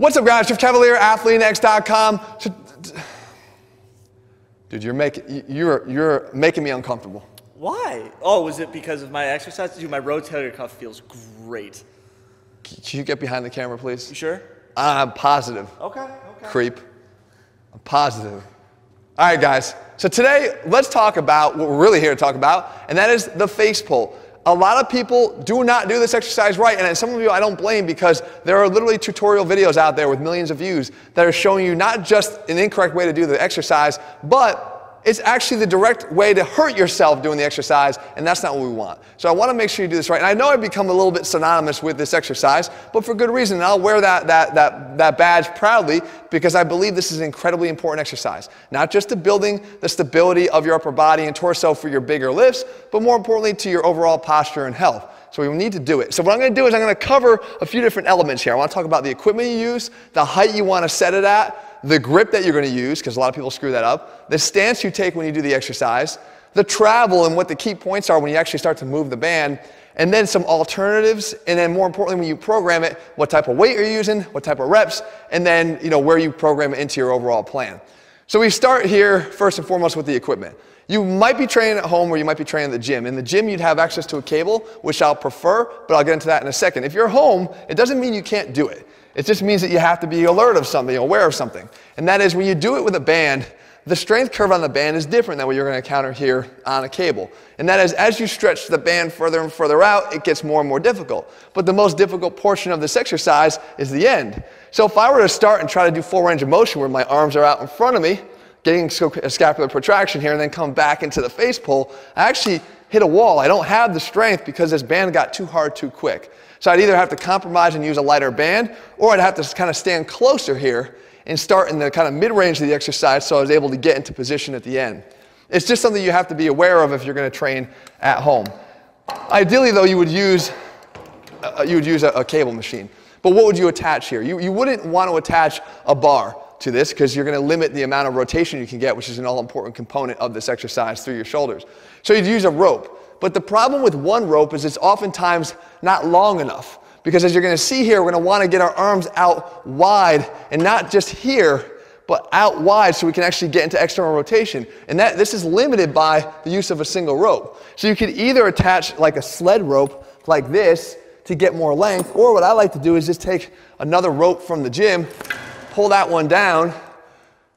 What's up, guys? Jeff Cavalier, ATHLEAN-X.com. Dude, you're making me uncomfortable. Why? Oh, was it because of my exercise? Dude, my rotator cuff feels great. Can you get behind the camera, please? You sure? I'm positive. Okay. Creep. I'm positive. All right, guys. So today, let's talk about what we're really here to talk about, and that is the face pull. A lot of people do not do this exercise right, and some of you I don't blame, because there are literally tutorial videos out there with millions of views that are showing you not just an incorrect way to do the exercise, but it's actually the direct way to hurt yourself doing the exercise, and that's not what we want. So I want to make sure you do this right. And I know I've become a little bit synonymous with this exercise, but for good reason. And I'll wear that badge proudly, because I believe this is an incredibly important exercise. Not just to building the stability of your upper body and torso for your bigger lifts, but more importantly to your overall posture and health. So we need to do it. So what I'm going to do is I'm going to cover a few different elements here. I want to talk about the equipment you use, the height you want to set it at, the grip that you're going to use, because a lot of people screw that up, the stance you take when you do the exercise, the travel and what the key points are when you actually start to move the band, and then some alternatives, and then more importantly when you program it, what type of weight you're using, what type of reps, and then where you program it into your overall plan. So we start here first and foremost with the equipment. You might be training at home or you might be training at the gym. In the gym, you'd have access to a cable, which I'll prefer, but I'll get into that in a second. If you're home, it doesn't mean you can't do it. It just means that you have to be alert of something, aware of something. And that is when you do it with a band, the strength curve on the band is different than what you're going to encounter here on a cable. And that is, as you stretch the band further and further out, it gets more and more difficult. But the most difficult portion of this exercise is the end. So if I were to start and try to do full range of motion where my arms are out in front of me, getting a scapular protraction here and then come back into the face pull, I actually hit a wall. I don't have the strength because this band got too hard too quick. So I'd either have to compromise and use a lighter band, or I'd have to kind of stand closer here and start in the kind of mid-range of the exercise so I was able to get into position at the end. It's just something you have to be aware of if you're going to train at home. Ideally, though, you would use a cable machine. But what would you attach here? You wouldn't want to attach a bar to this, because you're going to limit the amount of rotation you can get, which is an all-important component of this exercise through your shoulders. So you'd use a rope. But the problem with one rope is it's oftentimes not long enough, because as you're going to see here, we're going to want to get our arms out wide, and not just here, but out wide so we can actually get into external rotation. And this is limited by the use of a single rope. So you could either attach like a sled rope like this to get more length, or what I like to do is just take another rope from the gym, pull that one down,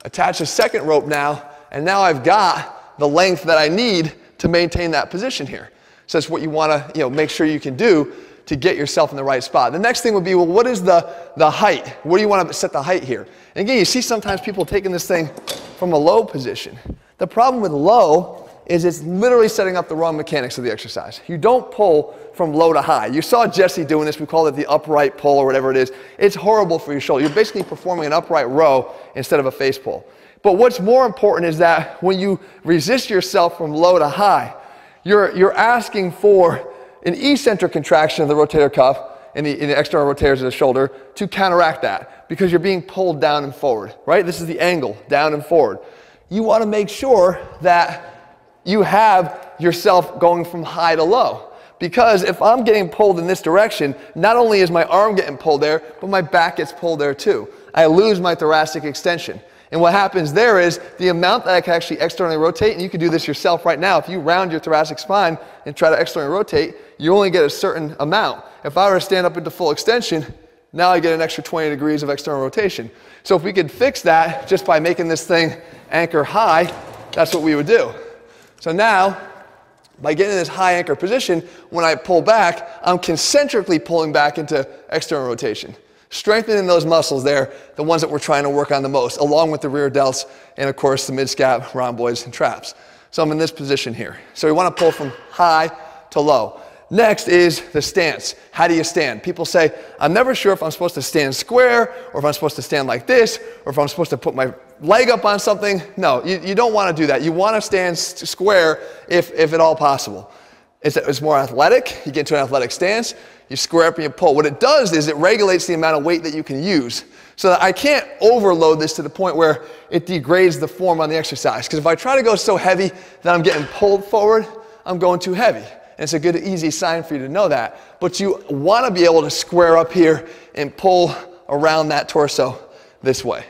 attach a second rope now, and now I've got the length that I need to maintain that position here. So that's what you want to make sure you can do to get yourself in the right spot. The next thing would be, well, what is the height? Where do you want to set the height here? And again, you see sometimes people taking this thing from a low position. The problem with low is it's literally setting up the wrong mechanics of the exercise. You don't pull from low to high. You saw Jesse doing this. We call it the upright pull or whatever it is. It's horrible for your shoulder. You're basically performing an upright row instead of a face pull. But what's more important is that when you resist yourself from low to high, you're asking for an eccentric contraction of the rotator cuff and the external rotators of the shoulder to counteract that, because you're being pulled down and forward, right? This is the angle, down and forward. You want to make sure that you have yourself going from high to low, because if I'm getting pulled in this direction, not only is my arm getting pulled there, but my back gets pulled there too. I lose my thoracic extension. And what happens there is the amount that I can actually externally rotate, and you can do this yourself right now. If you round your thoracic spine and try to externally rotate, you only get a certain amount. If I were to stand up into full extension, now I get an extra 20 degrees of external rotation. So if we could fix that just by making this thing anchor high, that's what we would do. So now, by getting in this high anchor position, when I pull back, I'm concentrically pulling back into external rotation. Strengthening those muscles there, the ones that we're trying to work on the most, along with the rear delts and, of course, the mid-scap, rhomboids, and traps. So I'm in this position here. So we want to pull from high to low. Next is the stance. How do you stand? People say, I'm never sure if I'm supposed to stand square, or if I'm supposed to stand like this, or if I'm supposed to put my leg up on something. No, you don't want to do that. You want to stand square if at all possible. It's more athletic. You get into an athletic stance, you square up and you pull. What it does is it regulates the amount of weight that you can use, so that I can't overload this to the point where it degrades the form on the exercise. Because if I try to go so heavy that I'm getting pulled forward, I'm going too heavy. And it's a good, easy sign for you to know that. But you want to be able to square up here and pull around that torso this way,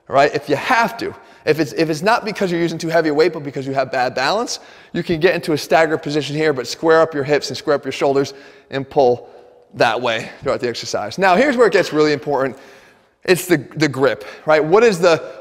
all right? If you have to. If it's not because you're using too heavy a weight, but because you have bad balance, you can get into a staggered position here, but square up your hips and square up your shoulders and pull that way throughout the exercise. Now, here's where it gets really important. It's the grip, right?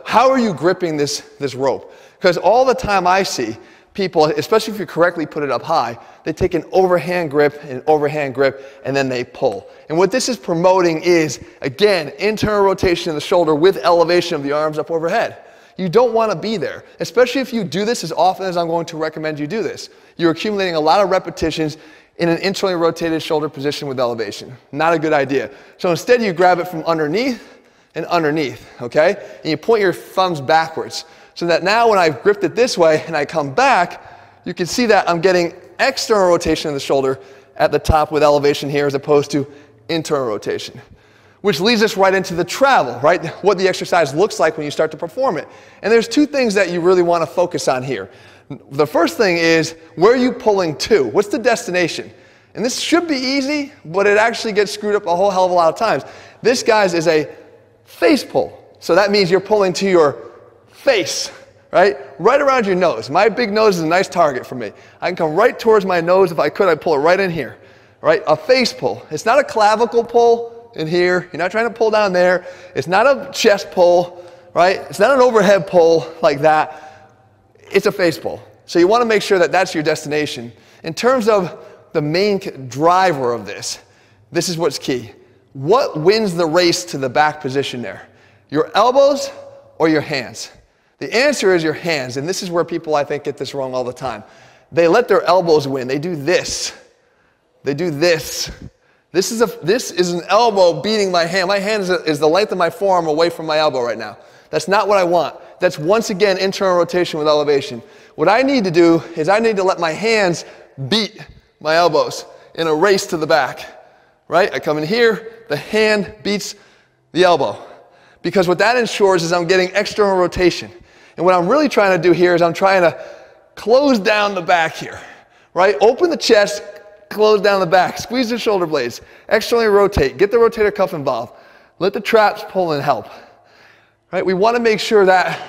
How are you gripping this rope? Because all the time I see people, especially if you correctly put it up high, they take an overhand grip, and then they pull. And what this is promoting is, again, internal rotation of the shoulder with elevation of the arms up overhead. You don't want to be there, especially if you do this as often as I'm going to recommend you do this. You're accumulating a lot of repetitions in an internally rotated shoulder position with elevation. Not a good idea. So instead you grab it from underneath and underneath, okay? And you point your thumbs backwards so that now when I've gripped it this way and I come back, you can see that I'm getting external rotation of the shoulder at the top with elevation here as opposed to internal rotation. Which leads us right into the travel, right? What the exercise looks like when you start to perform it. And there's two things that you really want to focus on here. The first thing is, where are you pulling to? What's the destination? And this should be easy, but it actually gets screwed up a whole hell of a lot of times. This, guys, is a face pull. So that means you're pulling to your face, right? Right around your nose. My big nose is a nice target for me. I can come right towards my nose. If I could, I'd pull it right in here, right? A face pull. It's not a clavicle pull in here. You're not trying to pull down there. It's not a chest pull, right? It's not an overhead pull like that. It's a face pull. So you want to make sure that that's your destination. In terms of the main driver of this is what's key. What wins the race to the back position there? Your elbows or your hands? The answer is your hands, and this is where people, I think, get this wrong all the time. They let their elbows win. They do this. They do this. This is an elbow beating my hand. My hand is the length of my forearm away from my elbow right now. That's not what I want. That's, once again, internal rotation with elevation. What I need to do is I need to let my hands beat my elbows in a race to the back, right? I come in here, the hand beats the elbow. Because what that ensures is I'm getting external rotation. And what I'm really trying to do here is I'm trying to close down the back here, right? Open the chest, close down the back, squeeze the shoulder blades, externally rotate, get the rotator cuff involved, let the traps pull and help. Right? We want to make sure that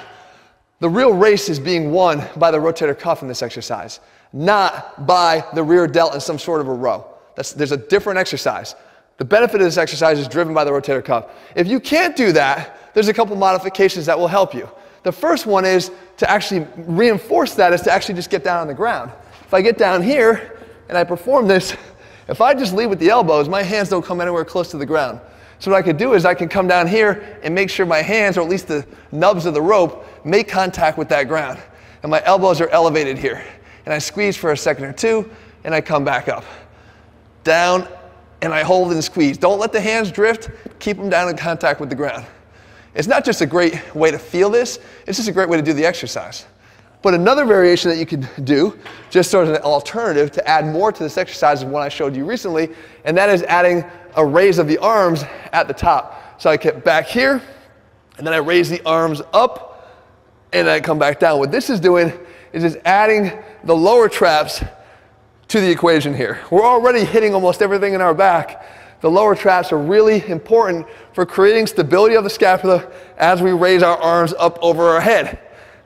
the real race is being won by the rotator cuff in this exercise, not by the rear delt in some sort of a row. There's a different exercise. The benefit of this exercise is driven by the rotator cuff. If you can't do that, there's a couple modifications that will help you. The first one is to actually reinforce that, is to actually just get down on the ground. If I get down here and I perform this, if I just lead with the elbows, my hands don't come anywhere close to the ground. So what I could do is I can come down here and make sure my hands, or at least the nubs of the rope, make contact with that ground. And my elbows are elevated here. And I squeeze for a second or two, and I come back up. Down, and I hold and squeeze. Don't let the hands drift. Keep them down in contact with the ground. It's not just a great way to feel this, it's just a great way to do the exercise. But another variation that you could do, just sort of an alternative to add more to this exercise, is one I showed you recently, and that is adding a raise of the arms at the top. So I get back here, and then I raise the arms up, and then I come back down. What this is doing is just adding the lower traps to the equation here. We're already hitting almost everything in our back. The lower traps are really important for creating stability of the scapula as we raise our arms up over our head.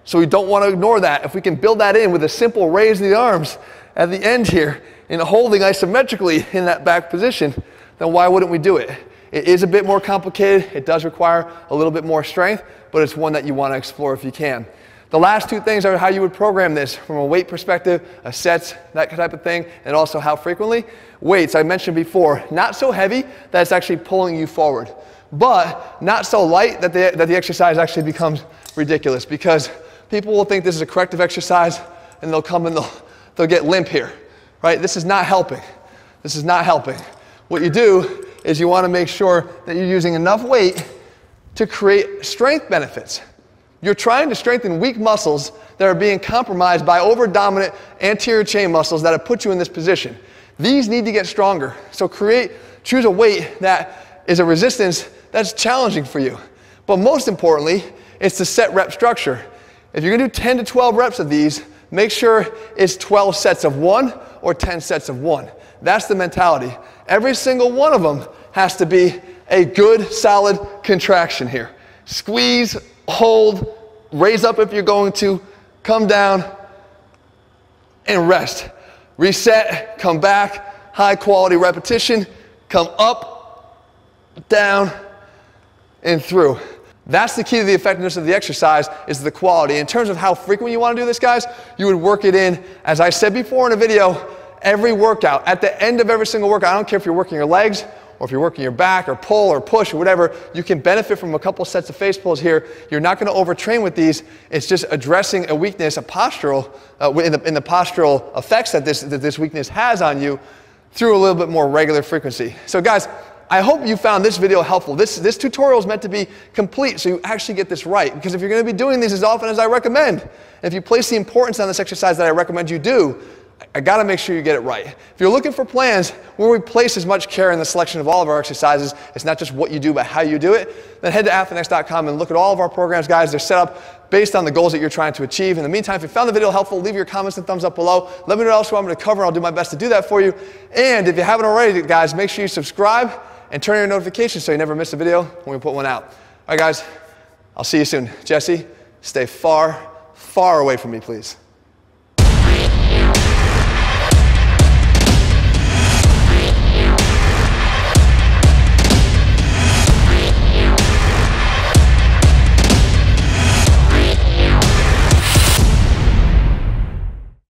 So we don't want to ignore that. If we can build that in with a simple raise of the arms at the end here and holding isometrically in that back position, then why wouldn't we do it? It is a bit more complicated. It does require a little bit more strength, but it's one that you want to explore if you can. The last two things are how you would program this from a weight perspective, a sets, that type of thing, and also how frequently. Weights, I mentioned before, not so heavy that it's actually pulling you forward, but not so light that the exercise actually becomes ridiculous, because people will think this is a corrective exercise and they'll come and they'll get limp here, right? This is not helping. This is not helping. What you do is you want to make sure that you're using enough weight to create strength benefits. You're trying to strengthen weak muscles that are being compromised by over-dominant anterior chain muscles that have put you in this position. These need to get stronger. So choose a weight that is a resistance that's challenging for you. But most importantly, it's the set rep structure. If you're going to do 10 to 12 reps of these, make sure it's 12 sets of 1 or 10 sets of 1. That's the mentality. Every single one of them has to be a good solid contraction here. Squeeze, hold, raise up if you're going to, come down, and rest. Reset, come back, high quality repetition, come up, down, and through. That's the key to the effectiveness of the exercise, is the quality. In terms of how frequent you want to do this, guys, you would work it in, as I said before in a video, every workout. At the end of every single workout, I don't care if you're working your legs, or if you're working your back, or pull, or push, or whatever, you can benefit from a couple sets of face pulls here. You're not going to overtrain with these. It's just addressing a weakness, a postural, in the postural effects that this weakness has on you through a little bit more regular frequency. So guys, I hope you found this video helpful. This tutorial is meant to be complete so you actually get this right. Because if you're going to be doing these as often as I recommend, and if you place the importance on this exercise that I recommend you do, I got to make sure you get it right. If you're looking for plans where we place as much care in the selection of all of our exercises, it's not just what you do but how you do it, then head to ATHLEAN-X.com and look at all of our programs, guys. They're set up based on the goals that you're trying to achieve. In the meantime, if you found the video helpful, leave your comments and thumbs up below. Let me know what else you want me to cover. I'll do my best to do that for you. And if you haven't already, guys, make sure you subscribe and turn on your notifications so you never miss a video when we put one out. All right, guys, I'll see you soon. Jesse, stay far, far away from me, please.